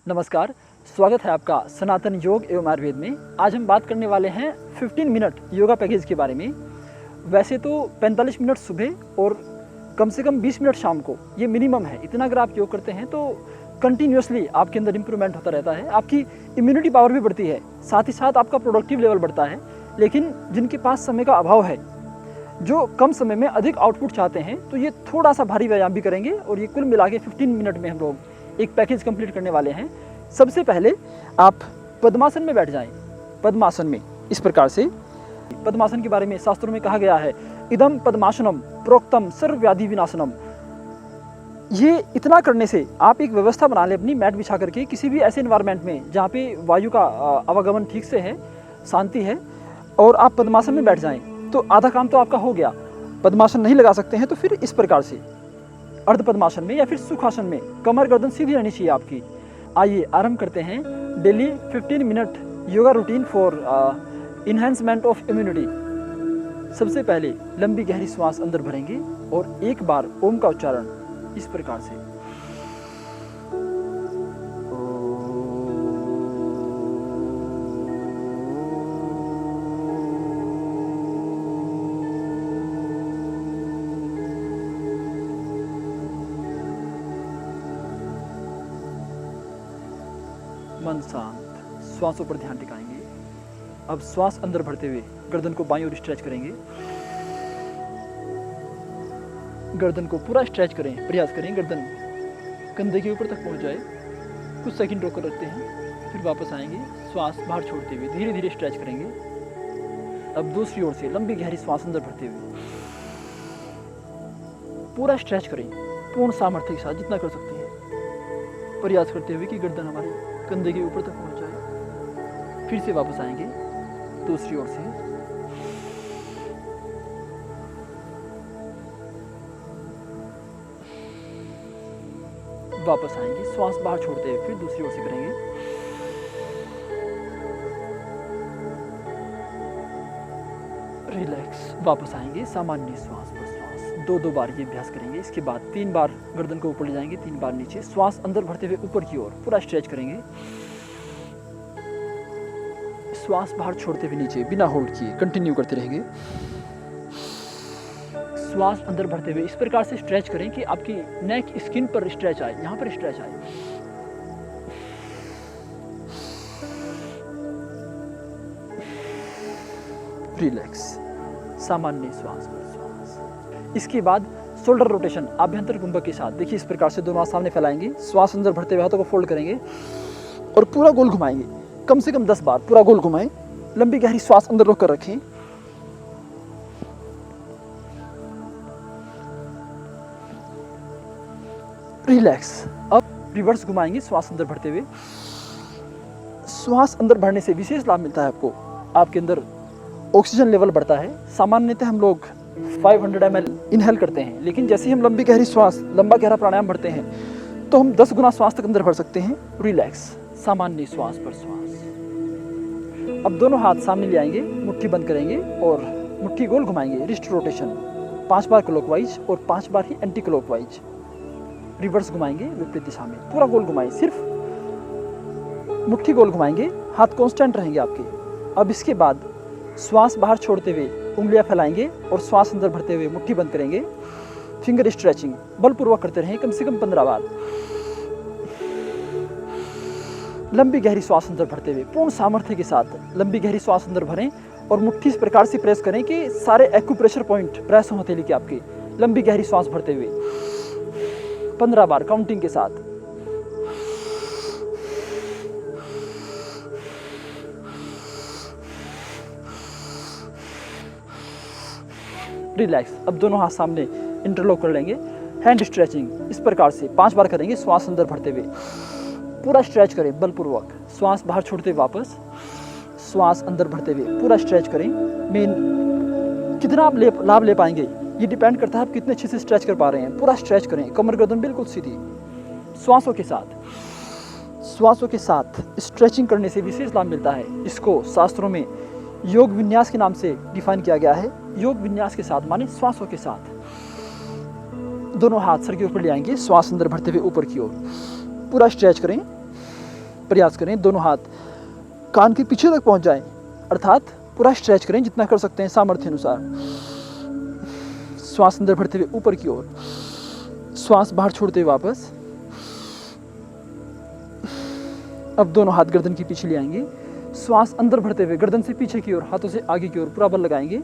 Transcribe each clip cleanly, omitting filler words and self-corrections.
नमस्कार, स्वागत है आपका सनातन योग एवं आयुर्वेद में। आज हम बात करने वाले हैं 15 मिनट योगा पैकेज के बारे में। वैसे तो 45 मिनट सुबह और कम से कम 20 मिनट शाम को, ये मिनिमम है। इतना अगर आप योग करते हैं तो कंटिन्यूसली आपके अंदर इंप्रूवमेंट होता रहता है, आपकी इम्यूनिटी पावर भी बढ़ती है, साथ ही साथ आपका प्रोडक्टिव लेवल बढ़ता है। लेकिन जिनके पास समय का अभाव है, जो कम समय में अधिक आउटपुट चाहते हैं, तो ये थोड़ा सा भारी व्यायाम भी करेंगे और ये कुल मिला के 15 मिनट में हम लोग एक पैकेज कंप्लीट करने वाले हैं। सबसे पहले आप पद्मासन में बैठ जाएं। पद्मासन में इस प्रकार से, पद्मासन के बारे में शास्त्रों में कहा गया है, इदम पद्मासनम प्रोक्तम सर्वव्याधि विनाशनम। ये इतना करने से आप एक व्यवस्था बना लें अपनी मैट बिछा करके किसी भी ऐसे एनवायरनमेंट में जहाँ पे वायु का आवागमन ठीक से है, शांति है, और आप पद्मासन में बैठ जाएं तो आधा काम तो आपका हो गया। पद्मासन नहीं लगा सकते हैं तो फिर इस प्रकार से अर्ध पद्मासन में या फिर सुखासन में कमर गर्दन सीधी रहनी चाहिए आपकी। आइए आरंभ करते हैं daily 15 minute yoga routine for enhancement of immunity. सबसे पहले लंबी गहरी श्वास अंदर भरेंगे और एक बार ओम का उच्चारण इस प्रकार से। मन शांत, श्वासों पर ध्यान टिकाएंगे। अब श्वास अंदर भरते हुए गर्दन को बाईं ओर स्ट्रेच करेंगे। गर्दन को पूरा स्ट्रेच करें, प्रयास करें गर्दन कंधे के ऊपर तक पहुंच जाए। कुछ सेकंड रोक कर रखते हैं, फिर वापस आएंगे। श्वास बाहर छोड़ते हुए धीरे धीरे स्ट्रेच करेंगे। अब दूसरी ओर से लंबी गहरी श्वास अंदर भरते हुए पूरा स्ट्रेच करें, पूर्ण सामर्थ्य के साथ जितना कर सकते हैं, प्रयास करते हुए कि गर्दन हमारी कंधे के ऊपर तक पहुंच जाए। फिर से वापस आएंगे दूसरी ओर से। वापस आएंगे, श्वास बाहर छोड़ते हुए फिर दूसरी ओर से करेंगे। रिलैक्स, वापस आएंगे सामान्य श्वास पर श्वास। दो बार ये अभ्यास करेंगे। इसके बाद 3 बार गर्दन को ऊपर ले जाएंगे, 3 बार नीचे। श्वास अंदर भरते हुए ऊपर की ओर पूरा स्ट्रेच करेंगे। श्वास बाहर छोड़ते हुए नीचे बिना होल्ड किए कंटिन्यू करते रहेंगे। श्वास अंदर भरते हुए इस प्रकार से स्ट्रेच करें कि आपकी नेक स्किन पर स्ट्रेच आए, यहाँ पर स्ट्रेच आए। रिलैक्स, सामान्य श्वास पर श्वास। इसके बाद शोल्डर रोटेशन आभ्यंतर कुंभक के साथ। देखिए इस प्रकार से दोनों हाथ सामने फैलाएंगे, श्वास अंदर भरते हुए हाथों को फोल्ड करेंगे और पूरा गोल घुमाएंगे। कम से कम 10 बार पूरा गोल घुमाएं। लंबी गहरी श्वास अंदर रोक कर रखें। रिलैक्स। अब रिवर्स घुमाएंगे श्वास अंदर भरते हुए। श्वास अंदर भरने से विशेष लाभ मिलता है आपको, आपके अंदर ऑक्सीजन लेवल बढ़ता है। सामान्यतः हम लोग 500 ml इनहेल करते हैं, लेकिन जैसे ही हम लंबी गहरी श्वास, लंबा गहरा प्राणायाम भरते हैं तो हम 10 गुना श्वास तक अंदर भर सकते हैं। रिलैक्स, सामान्य श्वास पर श्वास। अब दोनों हाथ सामने ले आएंगे, मुट्ठी बंद करेंगे और मुट्ठी गोल घुमाएंगे। रिस्ट रोटेशन 5 बार क्लॉकवाइज और 5 बार ही एंटी क्लॉकवाइज। रिवर्स घुमाएंगे विपरीत दिशा में, पूरा गोल घुमाएं। सिर्फ मुट्ठी गोल घुमाएंगे, हाथ कांस्टेंट रहेंगे आपके। अब इसके बाद श्वास बाहर छोड़ते हुए उंगलियां फैलाएंगे और श्वास अंदर भरते हुए मुट्ठी बंद करेंगे। फिंगर स्ट्रेचिंग बलपूर्वक करते रहें, कम से कम 15 बार। लंबी गहरी श्वास अंदर भरते हुए पूर्ण सामर्थ्य के साथ लंबी गहरी श्वास अंदर भरें और मुट्ठी इस प्रकार से प्रेस करें कि सारे एक्यूप्रेशर पॉइंट प्रेस हों हथेली के आपके। लंबी गहरी श्वास भरते हुए 15 बार काउंटिंग के साथ। रिलैक्स। अब दोनों हाथ सामने इंटरलॉक कर लेंगे। हैंड स्ट्रेचिंग इस प्रकार से 5 बार करेंगे, श्वास अंदर भरते हुए पूरा स्ट्रेच करें बलपूर्वक। श्वास बाहर छोड़ते हुए वापस, श्वास अंदर भरते हुए पूरा स्ट्रेच करें। कितना आप लाभ ले पाएंगे ये डिपेंड करता है आप कितने अच्छे से स्ट्रेच कर पा रहे हैं। पूरा स्ट्रेच करें, कमर गर्दन बिल्कुल सीधी। श्वासों के साथ स्ट्रेचिंग करने से विशेष लाभ मिलता है। इसको शास्त्रों में योग विन्यास के नाम से डिफाइन किया गया है। योग विन्यास के साथ माने श्वासों के साथ। दोनों हाथ सर के ऊपर ले आएंगे, श्वास अंदर भरते हुए ऊपर की ओर पूरा स्ट्रेच करें। प्रयास करें दोनों हाथ कान के पीछे तक पहुंच जाएं, अर्थात पूरा स्ट्रेच करें जितना कर सकते हैं सामर्थ्य अनुसार। श्वास अंदर भरते हुए ऊपर की ओर, श्वास बाहर छोड़ते हुए वापस। अब दोनों हाथ गर्दन के पीछे ले आएंगे, श्वास अंदर भरते हुए गर्दन से पीछे की ओर, हाथों से आगे की ओर पूरा बल लगाएंगे,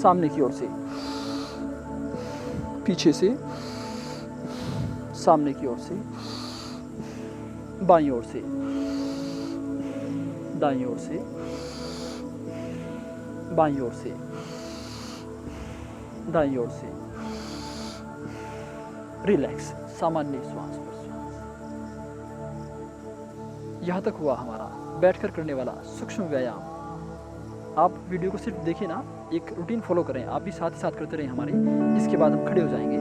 सामने की ओर से, पीछे से, सामने की ओर से, बाईं ओर से, दाईं ओर से, बाईं ओर से, दाईं ओर से। रिलैक्स, सामान्य श्वास प्रश्वास। यहाँ तक हुआ हमारा बैठकर करने वाला सूक्ष्म व्यायाम। आप वीडियो को सिर्फ देखिए ना, एक रूटीन फॉलो करें, आप भी साथ ही साथ करते रहें हमारे। इसके बाद हम खड़े हो जाएंगे,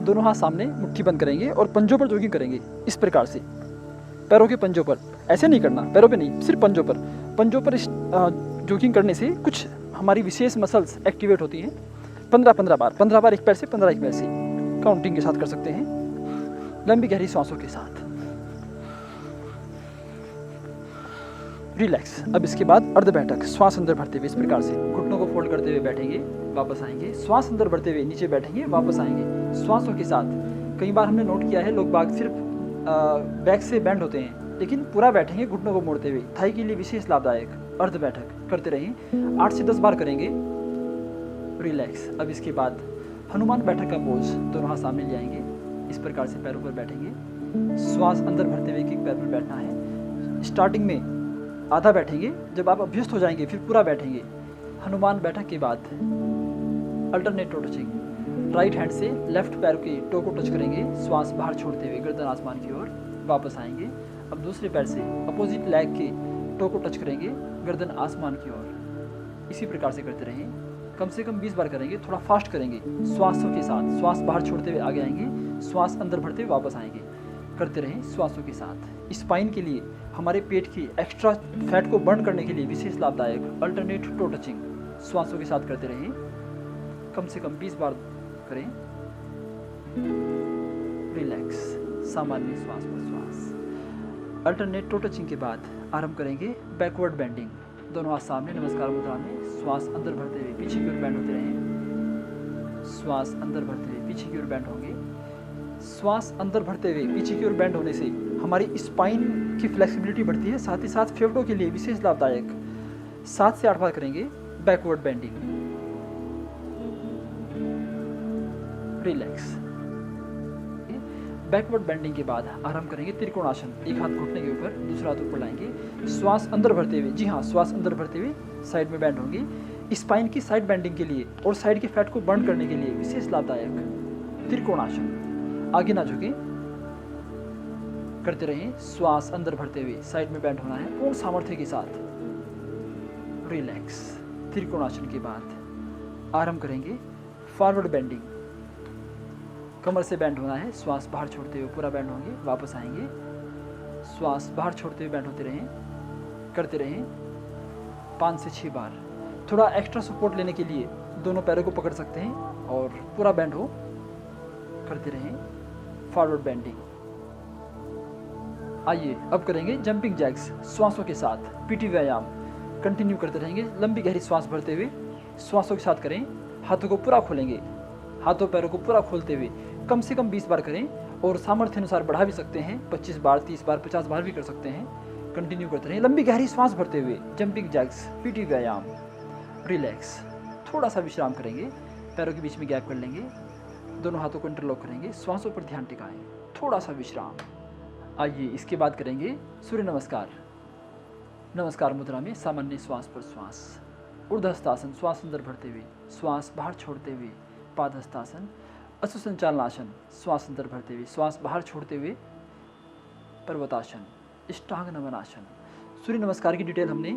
दोनों हाथ सामने मुट्ठी बंद करेंगे और पंजों पर जॉगिंग करेंगे इस प्रकार से। पैरों के पंजों पर, ऐसे नहीं करना, पैरों पे नहीं, सिर्फ पंजों पर। पंजों पर जॉगिंग करने से कुछ हमारी विशेष मसल्स एक्टिवेट होती हैं। 15-15 बार, 15 बार एक पैर से, 15 एक पैर से, काउंटिंग के साथ कर सकते हैं, लंबी गहरी सांसों के साथ। रिलैक्स। अब इसके बाद अर्ध बैठक, श्वास अंदर भरते हुए इस प्रकार से घुटनों को फोल्ड करते हुए बैठेंगे, वापस आएंगे, श्वास अंदर भरते हुए नीचे बैठेंगे, वापस आएंगे श्वासों के साथ। कई बार हमने नोट किया है लोग बाग सिर्फ बैक से बैंड होते हैं, लेकिन पूरा बैठेंगे घुटनों को मोड़ते हुए। थाई के लिए विशेष लाभदायक अर्ध बैठक करते रहें, 8 से 10 बार करेंगे। रिलैक्स। अब इसके बाद हनुमान बैठक का पोज, दोनों हाथ सामने ले आएंगे, इस प्रकार से पैरों पर बैठेंगे, श्वास अंदर भरते हुए एक पैर पर बैठना है। स्टार्टिंग में आधा बैठेंगे, जब आप अभ्यस्त हो जाएंगे फिर पूरा बैठेंगे। हनुमान बैठक के बाद alternate toe touching, right hand से लेफ्ट पैर के टो को टच करेंगे, श्वास बाहर छोड़ते हुए गर्दन आसमान की ओर, वापस आएंगे। अब दूसरे पैर से अपोजिट लेग के टो को टच करेंगे, गर्दन आसमान की ओर। इसी प्रकार से करते रहें, कम से कम 20 बार करेंगे, थोड़ा फास्ट करेंगे श्वासों के साथ। श्वास बाहर छोड़ते हुए आगे आएंगे, श्वास अंदर भरते हुए वापस आएंगे, करते रहें श्वासों के साथ। स्पाइन के लिए, हमारे पेट की एक्स्ट्रा फैट को बर्न करने के लिए विशेष लाभदायक अल्टरनेट टो टचिंग श्वासों के साथ करते रहें, कम से कम 20 बार करें। रिलैक्स, सामान्य श्वास प्रश्वास। अल्टरनेट टो टचिंग के बाद आरंभ करेंगे बैकवर्ड बेंडिंग, दोनों हाथ सामने नमस्कार मुद्रा में, श्वास अंदर भरते हुए पीछे की ओर बैंड होते रहें, श्वास अंदर भरते हुए पीछे की ओर बैंड होंगे। श्वास अंदर भरते हुए पीछे की ओर बैंड होने से हमारी स्पाइन की फ्लेक्सिबिलिटी बढ़ती है, साथ ही साथ फेफड़ों के लिए विशेष लाभदायक। 7 से 8 बार करेंगे backward bending. Relax. Backward bending के बाद आरंभ करेंगे त्रिकोणासन, एक हाथ घुटने के ऊपर, दूसरा हाथ ऊपर लाएंगे, श्वास अंदर भरते हुए, जी हाँ, श्वास अंदर भरते हुए साइड में बैंड होंगे। स्पाइन की साइड बेंडिंग के लिए और साइड के फैट को बर्न करने के लिए विशेष लाभदायक त्रिकोणासन। आगे ना झुके, करते रहें, श्वास अंदर भरते हुए साइड में बैंड होना है पूर्ण सामर्थ्य के साथ। रिलैक्स। त्रिकोणासन के बाद आरंभ करेंगे फॉरवर्ड बेंडिंग, कमर से बैंड होना है, श्वास बाहर छोड़ते हुए पूरा बैंड होंगे, वापस आएंगे, श्वास बाहर छोड़ते हुए बैंड होते रहें, करते रहें 5 से 6 बार। थोड़ा एक्स्ट्रा सपोर्ट लेने के लिए दोनों पैरों को पकड़ सकते हैं और पूरा बैंड हो, करते रहें फॉरवर्ड बेंडिंग। आइए अब करेंगे जंपिंग जैक्स श्वासों के साथ, पीटी व्यायाम कंटिन्यू करते रहेंगे। लंबी गहरी श्वास भरते हुए श्वासों के साथ करें, हाथों को पूरा खोलेंगे, हाथों पैरों को पूरा खोलते हुए कम से कम 20 बार करें और सामर्थ्य अनुसार बढ़ा भी सकते हैं, 25 बार, 30 बार, 50 बार भी कर सकते हैं। कंटिन्यू करते रहें, लंबी गहरी श्वास भरते हुए जंपिंग जैक्स पीटी व्यायाम। रिलैक्स। थोड़ा सा विश्राम करेंगे, पैरों के बीच में गैप कर लेंगे, दोनों हाथों को इंटरलॉक करेंगे, श्वासों पर ध्यान टिकाएं, थोड़ा सा विश्राम। आइए इसके बाद करेंगे सूर्य नमस्कार, नमस्कार मुद्रा में सामान्य श्वास प्रश्वास। ऊर्ध्वहस्तासन, श्वास अंदर भरते हुए श्वास बाहर छोड़ते हुए पादहस्तासन। अश्वसंचालनासन, श्वास अंदर भरते हुए श्वास बाहर छोड़ते हुए पर्वतासन। अष्टांग नमनासन। सूर्य नमस्कार की डिटेल हमने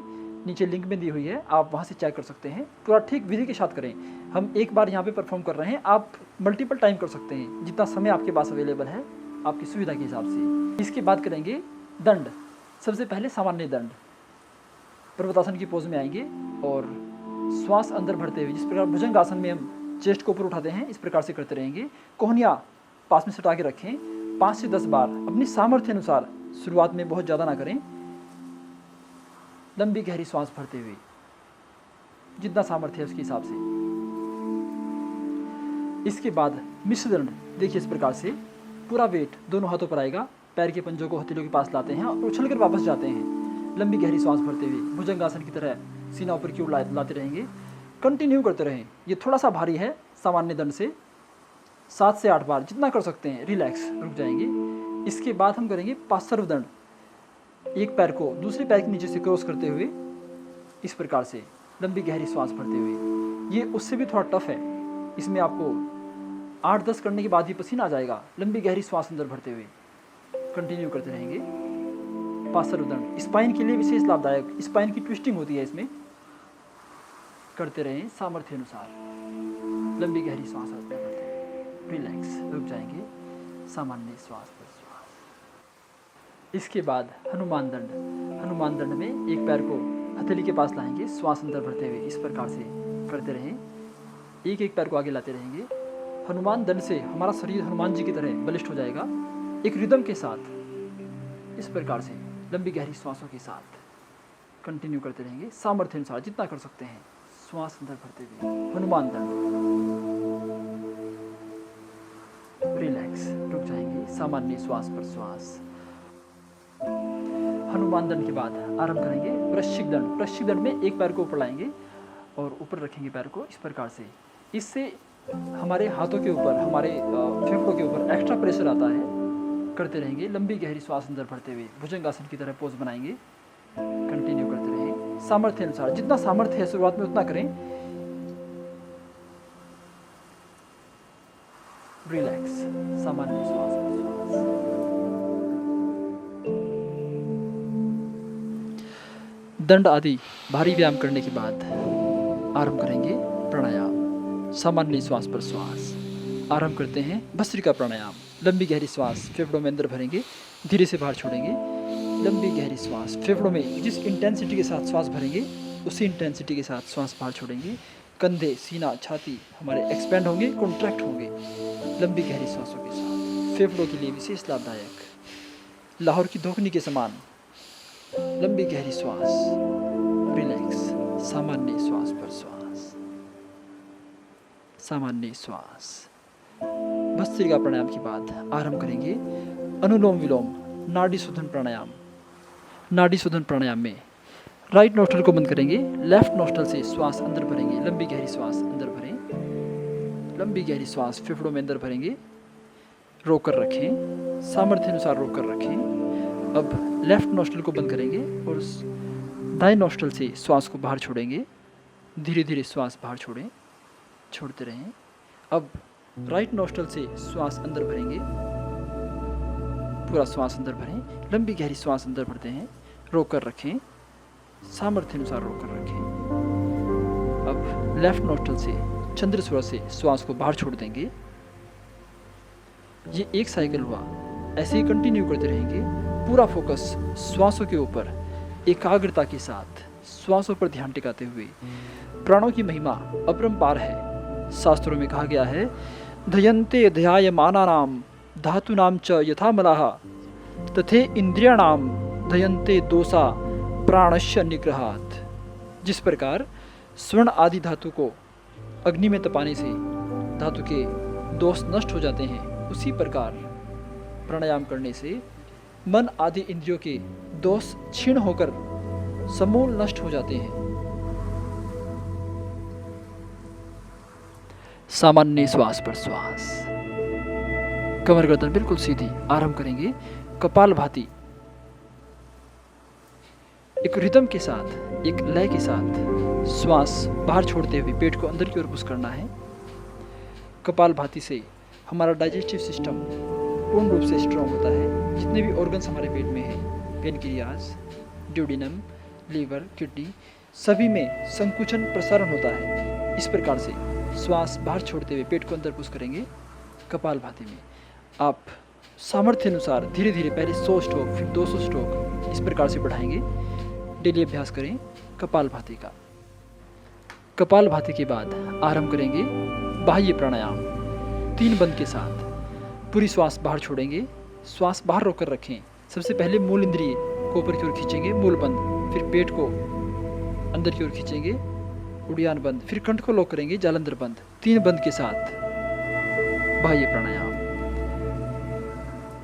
नीचे लिंक में दी हुई है, आप वहाँ से चेक कर सकते हैं। पूरा ठीक विधि के साथ करें, हम एक बार यहाँ पे परफॉर्म कर रहे हैं, आप मल्टीपल टाइम कर सकते हैं, जितना समय आपके पास अवेलेबल है आपकी सुविधा के हिसाब से। इसके बाद करेंगे दंड। सबसे पहले सामान्य दंड, पर्वतासन की पोज में आएंगे और श्वास अंदर भरते हुए, जिस प्रकार भुजंगासन में हम चेस्ट को ऊपर उठाते हैं, इस प्रकार से करते रहेंगे। कोहनियाँ पास में सटा के रखें, 5 से 10 बार अपनी सामर्थ्य अनुसार, शुरुआत में बहुत ज़्यादा ना करें, लंबी गहरी सांस भरते हुए, जितना सामर्थ्य है उसके हिसाब से। इसके बाद मिश्र दंड, देखिए इस प्रकार से पूरा वेट दोनों हाथों पर आएगा, पैर के पंजों को हथेलियों के पास लाते हैं और उछलकर वापस जाते हैं, लंबी गहरी सांस भरते हुए भुजंगासन की तरह सीना ऊपर की ओर लाते रहेंगे। कंटिन्यू करते रहें। ये थोड़ा सा भारी है सामान्य दंड से, 7 से 8 बार जितना कर सकते हैं। रिलैक्स, रुक जाएंगे। इसके बाद हम करेंगे पार्श्व दंड, एक पैर को दूसरे पैर के नीचे से क्रॉस करते हुए इस प्रकार से लंबी गहरी सांस भरते हुए। ये उससे भी थोड़ा टफ है, इसमें आपको 8-10 करने के बाद ही पसीना आ जाएगा, लंबी गहरी सांस अंदर भरते हुए। कंटिन्यू करते रहेंगे। पार्श्व दंड स्पाइन के लिए विशेष लाभदायक, स्पाइन की ट्विस्टिंग होती है इसमें। करते रहें सामर्थ्य अनुसार, लंबी गहरी सांस अंदर भरते हुए। रिलैक्स, रुक जाएंगे। सामान्य श्वास पर श्वास। इसके बाद हनुमान दंड। हनुमान दंड में एक पैर को हथेली के पास लाएंगे, श्वास अंदर भरते हुए इस प्रकार से करते रहें। एक एक पैर को आगे लाते रहेंगे। हनुमान दंड से हमारा शरीर हनुमान जी की तरह बलिष्ठ हो जाएगा, एक रिदम के साथ, इस प्रकार से लंबी गहरी श्वासों के साथ कंटिन्यू करते रहेंगे सामर्थ्य अनुसार, जितना कर सकते हैं। श्वास अंदर भरते हुए हनुमान दंड। रिलैक्स, रुक जाएंगे। सामान्य श्वास पर श्वास। हनुमान दंड के बाद आरंभ करेंगे वृश्चिक दंड। वृश्चिक दंड में एक पैर को ऊपर लाएंगे और ऊपर रखेंगे पैर को इस प्रकार से। इससे हमारे हाथों के ऊपर, हमारे फेफड़ों के ऊपर एक्स्ट्रा प्रेशर आता है। करते रहेंगे लंबी गहरी श्वास अंदर भरते हुए, भुजंगासन की तरह पोज बनाएंगे। कंटिन्यू करते रहें सामर्थ्य अनुसार, जितना सामर्थ्य है शुरुआत में उतना करें। रिलैक्स, सामान्य श्वास पर श्वास। दंड आदि भारी व्यायाम करने के बाद आरंभ करेंगे प्राणायाम, सामान्य श्वास पर श्वास। आरंभ करते हैं भस्त्रिका प्राणायाम। लंबी गहरी श्वास फेफड़ों में अंदर भरेंगे, धीरे से बाहर छोड़ेंगे। लंबी गहरी श्वास फेफड़ों में जिस इंटेंसिटी के साथ श्वास भरेंगे उसी इंटेंसिटी के साथ श्वास बाहर छोड़ेंगे। कंधे, सीना, छाती हमारे एक्सपेंड होंगे, कॉन्ट्रैक्ट होंगे लंबी गहरी श्वासों के साथ। फेफड़ों के लिए विशेष लाभदायक, लाहौर की धोखनी के समान लंबी गहरी श्वास। रिलैक्स, सामान्य श्वास पर श्वास। सामान्य श्वास। भस्त्रिका प्राणायाम के बाद आरंभ करेंगे अनुलोम विलोम, नाड़ी शोधन प्राणायाम। नाड़ी शोधन प्राणायाम में राइट नोस्ट्रल को बंद करेंगे, लेफ्ट नोस्ट्रल से श्वास अंदर भरेंगे। लंबी गहरी श्वास अंदर भरें, लंबी गहरी श्वास फेफड़ों में अंदर भरेंगे। रोकर रखें, सामर्थ्य अनुसार रोकर रखें। अब लेफ्ट नोस्ट्रल को बंद करेंगे और दाएं नोस्ट्रल से श्वास को बाहर छोड़ेंगे। धीरे धीरे श्वास बाहर छोड़ें, छोड़ते रहें। अब राइट नोस्ट्रल से श्वास अंदर भरेंगे, पूरा श्वास अंदर भरें। लंबी गहरी श्वास अंदर भरते हैं, रोकर रखें, सामर्थ्य अनुसार रोकर रखें। अब लेफ्ट नोस्ट्रल से चंद्रस्वर से श्वास को बाहर छोड़ देंगे। ये एक साइकिल हुआ, ऐसे ही कंटिन्यू करते रहेंगे। पूरा फोकस श्वासों के ऊपर, एकाग्रता के साथ श्वासों पर ध्यान टिकाते हुए। प्राणों की महिमा अपरंपार है। शास्त्रों में कहा गया है, धयन्ते ध्यायमानानाम धातूनां च यथा मलाः तथे इंद्रियाणाम धयन्ते दोषा प्राणस्य निग्रहात्। जिस प्रकार स्वर्ण आदि धातु को अग्नि में तपाने से धातु के दोष नष्ट हो जाते हैं, उसी प्रकार प्राणायाम करने से मन आदि इंद्रियों के दोष क्षीण होकर समूल नष्ट हो जाते हैं। सामान्य श्वास पर श्वास। कमर गर्दन बिल्कुल सीधी। आरंभ करेंगे कपालभाति। एक रिदम के साथ, एक लय के साथ श्वास बाहर छोड़ते हुए पेट को अंदर की ओर पुश करना है। कपालभाति से हमारा डाइजेस्टिव सिस्टम पूर्ण रूप से स्ट्रॉन्ग होता है। जितने भी ऑर्गन्स हमारे पेट में हैं, पेनक्रियाज, ड्यूडिनम, लीवर, किडनी, सभी में संकुचन प्रसारण होता है। इस प्रकार से श्वास बाहर छोड़ते हुए पेट को अंदर पुश करेंगे कपालभाति में। आप सामर्थ्य अनुसार धीरे धीरे पहले 100 स्ट्रोक, फिर 200 स्ट्रोक इस प्रकार से बढ़ाएंगे। डेली अभ्यास करें कपालभाति का। कपालभाति के बाद आरंभ करेंगे बाह्य प्राणायाम। 3 बंद के साथ पूरी श्वास बाहर छोड़ेंगे, श्वास बाहर रोककर रखें। सबसे पहले मूल इंद्रिय को ऊपर की ओर खींचेंगे, मूल बंद, फिर पेट को अंदर की ओर खींचेंगे, उड़ियान बंद, फिर कंठ को लॉक करेंगे, जालंधर बंद, 3 बंद के साथ बाह्य प्राणायाम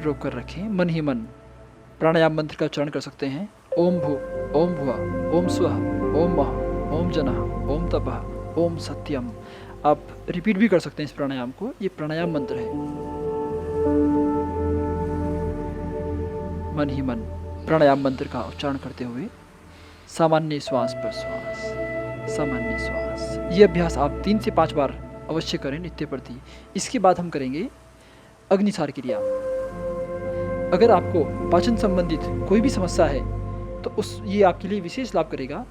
रोक कर रखें। मन ही मन प्राणायाम मंत्र का उच्चारण कर सकते हैं। ओम भू, ओम भुवः, ओम स्वः, ओम मः, ओम जनः, ओम तपः, ओम सत्यम। आप रिपीट भी कर सकते हैं इस प्राणायाम को, ये प्राणायाम मंत्र है। मन ही मन प्राणायाम मंत्र का उच्चारण करते हुए सामान्य श्वास प्रश्वास, सामान्य श्वास। ये अभ्यास आप 3 से 5 बार अवश्य करें नित्य प्रति। इसके बाद हम करेंगे अग्निसार क्रिया। अगर आपको पाचन संबंधित कोई भी समस्या है तो ये आपके लिए विशेष लाभ करेगा।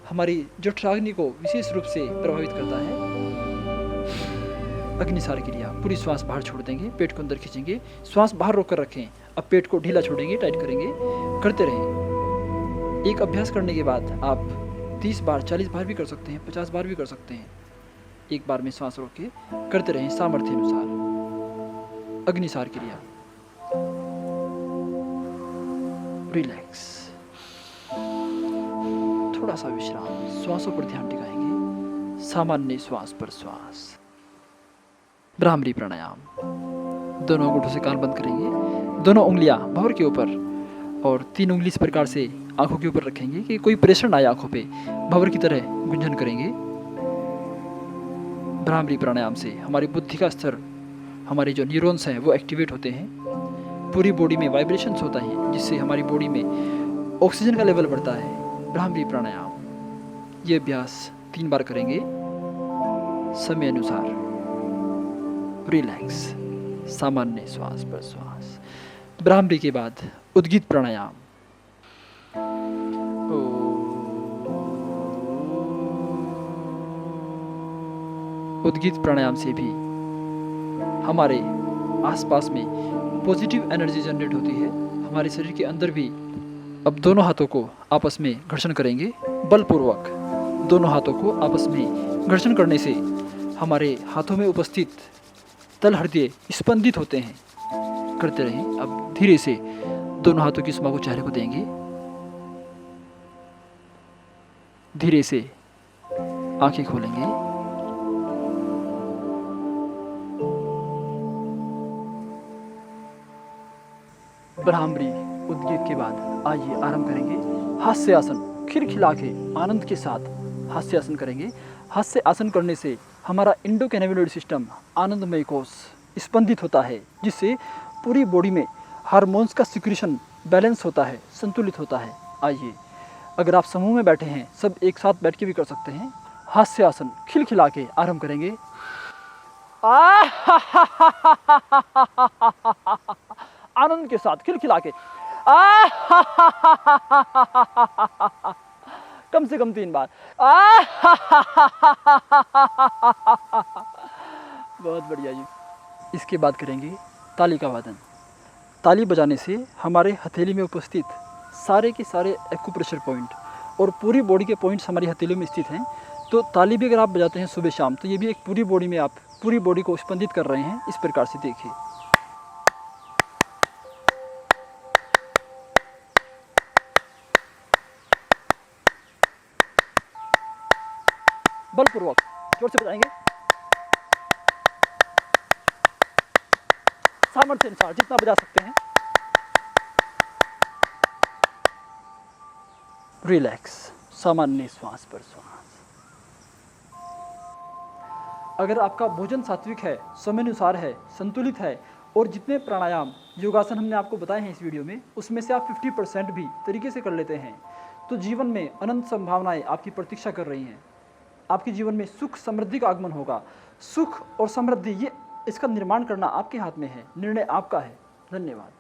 हमारी जठराग्नि को विशेष रूप से प्रभावित करता है। अग्निसार क्रिया, पूरी श्वास बाहर छोड़ देंगे, पेट को अंदर खींचेंगे, श्वास बाहर रोक कर रखें। अब पेट को ढीला छोड़ेंगे, टाइट करेंगे, करते रहें। एक अभ्यास करने के बाद आप 30 बार, 40 बार भी कर सकते हैं, 50 बार भी कर सकते हैं। एक बार में श्वास रोक के करते रहें सामर्थ्य अनुसार। अग्निसार क्रिया। रिलैक्स, थोड़ा सा विश्राम, श्वासों पर ध्यान टिकाएंगे। सामान्य श्वास पर श्वास। भ्रामरी प्राणायाम। दोनों अंगूठों से कान बंद करेंगे, दोनों उंगलियां भंवर के ऊपर और 3 उंगली इस प्रकार से आंखों के ऊपर रखेंगे कि कोई प्रेशर ना आए आंखों पे। भंवर की तरह गुंजन करेंगे। भ्रामरी प्राणायाम से हमारी बुद्धि का स्तर, हमारे जो न्यूरॉन्स हैं वो एक्टिवेट होते हैं। पूरी बॉडी में वाइब्रेशंस होता है जिससे हमारी बॉडी में ऑक्सीजन का लेवल बढ़ता है। भ्रामरी प्राणायाम, ये अभ्यास 3 बार करेंगे समय अनुसार। रिलैक्स, सामान्य श्वास पर श्वास। भ्रामरी के बाद उद्गीत प्राणायाम। उद्गीत प्राणायाम से भी हमारे आसपास में पॉजिटिव एनर्जी जनरेट होती है। हमारे शरीर के अंदर भी। अब दोनों हाथों को आपस में घर्षण करेंगे बलपूर्वक। दोनों हाथों को आपस में घर्षण करने से हमारे हाथों में उपस्थित तल हृदय स्पंदित होते हैं। करते रहें। अब धीरे से दोनों हाथों की स्मा को चेहरे को देंगे। धीरे से आंखें खोलेंगे। भ्रामरी उद्गीत के बाद आइए आरंभ करेंगे हास्य आसन। खिलखिला के आनंद के साथ हास्य आसन करेंगे। हास्य आसन करने से हमारा एंडोकैनाबिनोइड सिस्टम, आनंदमय कोश स्पंदित होता है, जिससे पूरी बॉडी में हार्मोन्स का सिक्रीशन बैलेंस होता है, संतुलित होता है। आइए, अगर आप समूह में बैठे हैं, सब एक साथ बैठ के भी कर सकते हैं। हास्य आसन खिलखिला के आरंभ करेंगे। आनंद के साथ खिलखिला के कम से कम 3 बार। बहुत बढ़िया जी। इसके बाद करेंगे ताली का वादन। ताली बजाने से हमारे हथेली में उपस्थित सारे के सारे एक्यूप्रेशर पॉइंट और पूरी बॉडी के पॉइंट्स हमारी हथेलियों में स्थित हैं। तो ताली भी अगर आप बजाते हैं सुबह शाम, तो ये भी एक पूरी बॉडी में आप पूरी बॉडी को स्पंदित कर रहे हैं। इस प्रकार से देखिए। बलपूर्वक जोर से बजाएंगे, सामर्थ्य अनुसार जितना बजा सकते हैं। रिलैक्स, सामान्य श्वास पर श्वास। अगर आपका भोजन सात्विक है, समय अनुसार है, संतुलित है और जितने प्राणायाम योगासन हमने आपको बताए हैं इस वीडियो में, उसमें से आप 50% भी तरीके से कर लेते हैं, तो जीवन में अनंत संभावनाएं आपकी प्रतीक्षा कर रही हैं। आपके जीवन में सुख समृद्धि का आगमन होगा। सुख और समृद्धि, ये इसका निर्माण करना आपके हाथ में है। निर्णय आपका है। धन्यवाद।